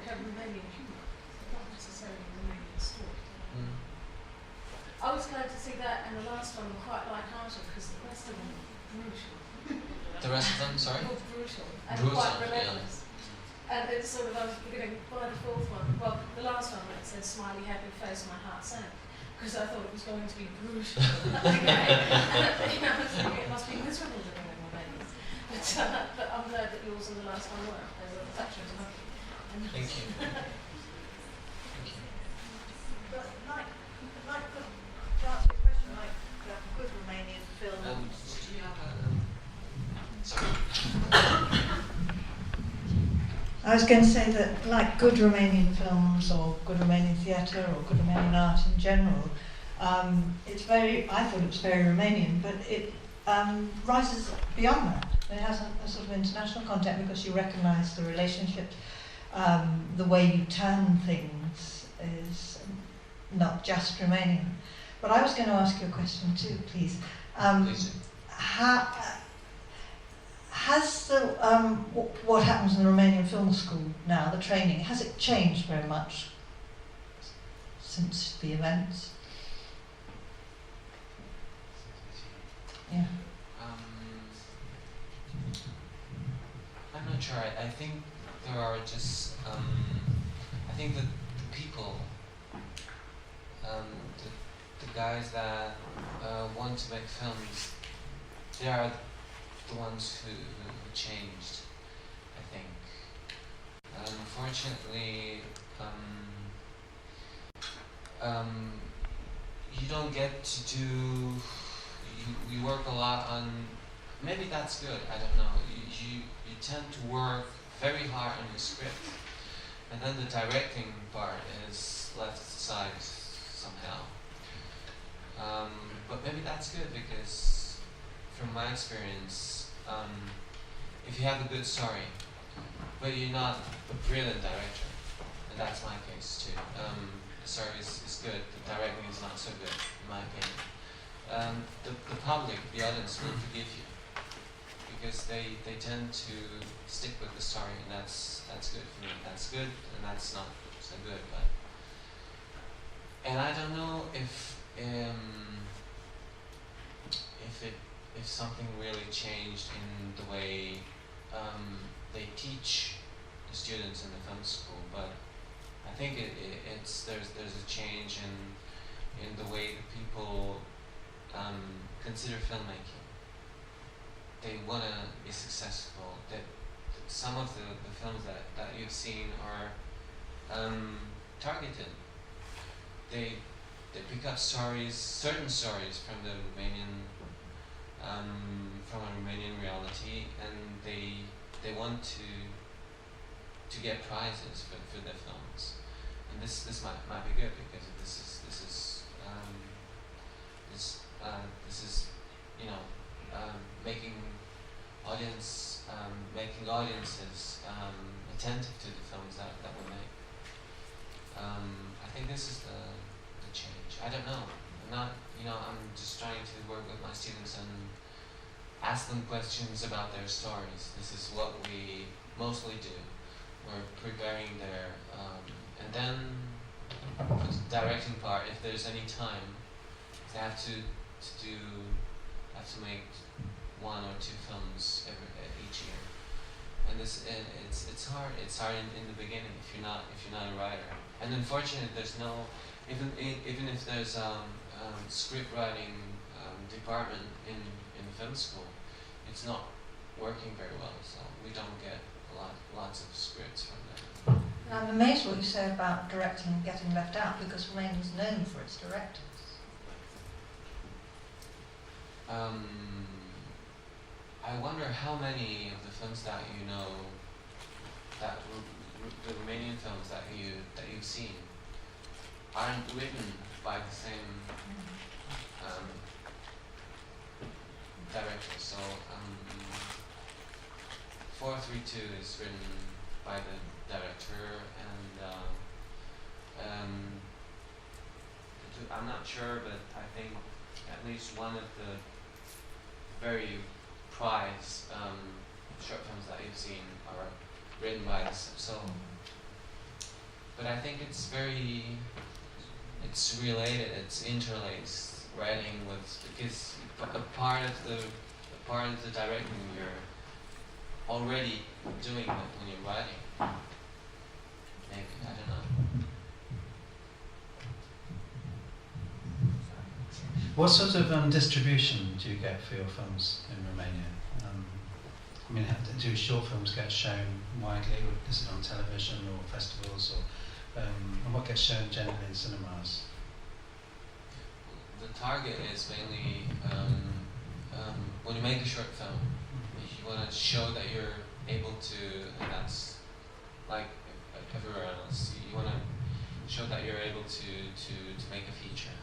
have Romanian humour, not necessarily Romanian story. I was glad to see that, and the last one were quite light-hearted because the rest of them were brutal. The rest of them, sorry? Brutal and Brutal, quite relentless. And it's sort of, I was beginning by the fourth one. Well, the last one where it said smiley, happy face, my heart sank. Because I thought it was going to be brutal. And, you know, I was thinking it must be miserable to live in Romania. But I'm glad that yours and the last one were. They were touching and lucky. Thank you. But like to answer your question, like good Romanian film. Do you have sorry. I was going to say that, like good Romanian films or good Romanian theatre or good Romanian art in general, it's very. I thought it was very Romanian, but it rises beyond that. It has a sort of international content because you recognise the relationship, the way you turn things is not just Romanian. But I was going to ask you a question too, please. Please. Has the what happens in the Romanian film school now, the training, has it changed very much since the events? Yeah. I'm not sure. I think there are just. I think that the people, the guys that want to make films, they are the ones who changed, I think. Unfortunately, you don't get to do. You work a lot on. Maybe that's good. I don't know. You tend to work very hard on your script, and then the directing part is left aside somehow. But maybe that's good because, from my experience, if you have a good story, but you're not a brilliant director, and that's my case too. The story is good, the directing is not so good, in my opinion. The public, the audience, will forgive you because they tend to stick with the story, and that's good for me. That's good, and that's not so good. But and I don't know if something really changed in the way they teach the students in the film school, but I think there's a change in the way that people consider filmmaking. They want to be successful. That some of the films that you've seen are targeted. They pick up certain stories from the Romanian, from a Romanian reality, and they want to get prizes for their films. And this might be good because this is making audiences attentive to the films that we make. I think this is the change. I don't know. I'm just trying to work with my students and ask them questions about their stories. This is what we mostly do. We're preparing their, and then for the directing part, if there's any time, they have to make 1 or 2 films each year. And it's hard. It's hard in the beginning if you're not a writer. And unfortunately, there's no even if there's script writing department in film school, it's not working very well. So we don't get lots of scripts from them. I'm amazed what you say about directing and getting left out because Romania is known for its directors. I wonder how many of the films that you know, the Romanian films that you've seen, aren't written by the same director. So 432 is written by the director, and I'm not sure, but I think at least one of the very prized short films that you've seen are written by us. So but I think it's related, it's interlaced, writing with, because a part of the directing you're already doing it when you're writing. Maybe, I don't know. What sort of distribution do you get for your films in Romania? I mean, do short films get shown widely, or is it on television or festivals, or and what gets shown generally in cinemas? The target is mainly when you make a short film, if you want to show that you're able to, and that's like everywhere else, you want to show that you're able to make a feature.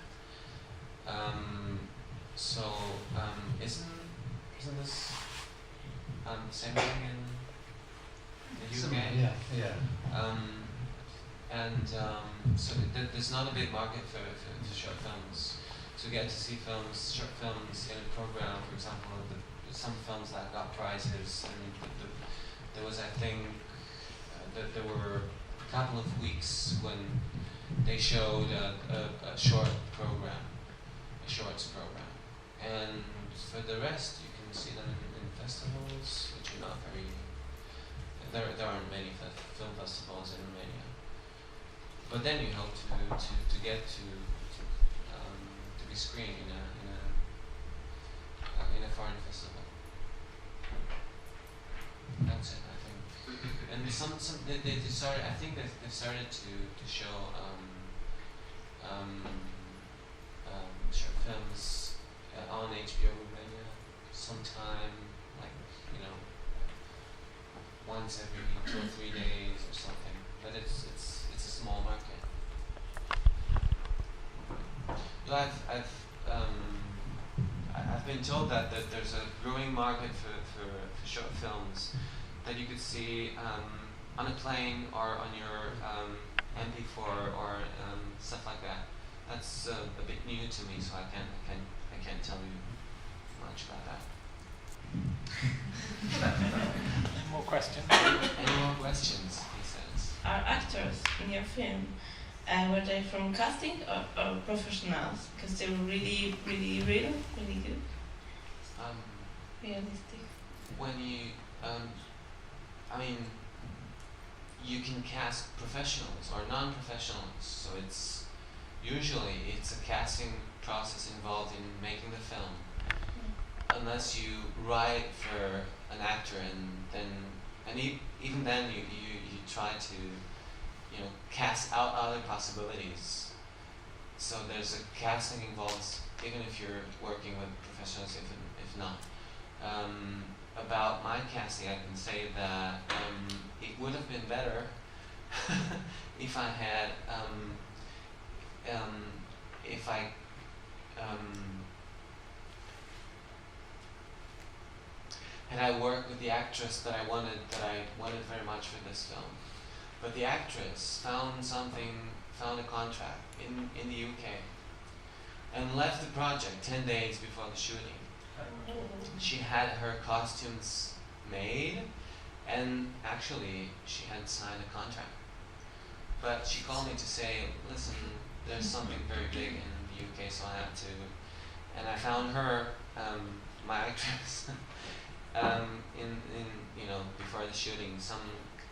Isn't this the same thing in the UK? Yeah. So there's not a big market for short films. To get to see short films in a program, for example, some films that got prizes, and there was, I think, that there were a couple of weeks when they showed a short program, a shorts program, and for the rest you can see them in festivals, which are not very. There aren't many film festivals in Romania, but then you hope to get to be screened in a foreign festival. That's it, I think. And they started. I think they've started to show short films on HBO Romania sometime, like, once every 2 or 3 days or something. But it's a small market. But I've been told that there's a growing market for short films that you could see on a plane or on your MP4 or stuff like that. That's a bit new to me, so I can't tell you much about that. More questions? Any more questions? He says. Are actors in your film, were they from casting or professionals? Because they were really, really real, really good, realistic. When you, you can cast professionals or non-professionals, so it's a casting process involved in making the film. Unless you write for an actor even then you try to cast out other possibilities. So there's a casting involved even if you're working with professionals, if not. About my casting, I can say that it would have been better if I had had I worked with the actress that I wanted very much for this film. But the actress found a contract in the UK and left the project 10 days before the shooting. She had her costumes made, and actually she had signed a contract. But she called me to say, listen, there's something very big in the UK, so I have to. And I found her, my actress, before the shooting,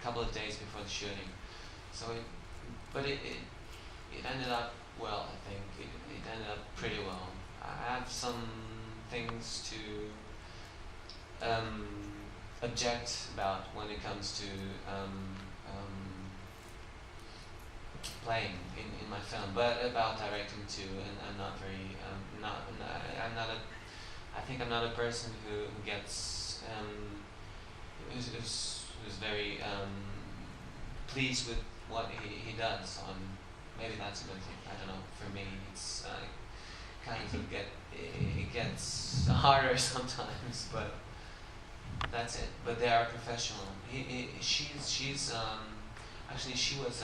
couple of days before the shooting. So it ended up well. I think it ended up pretty well. I have some things to object about when it comes to playing in my film, but about directing too. And I'm not very I think I'm not a person who gets who's very pleased with what he does. Maybe that's a good thing. I don't know. For me, it's kind of it gets harder sometimes, but that's it. But they are professional. She's actually she was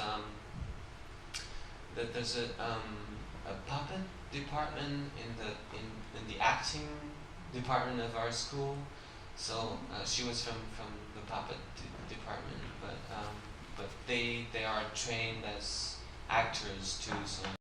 there's a puppet department in the acting department of our school. So she was from the puppet department, but they are trained as actors too, so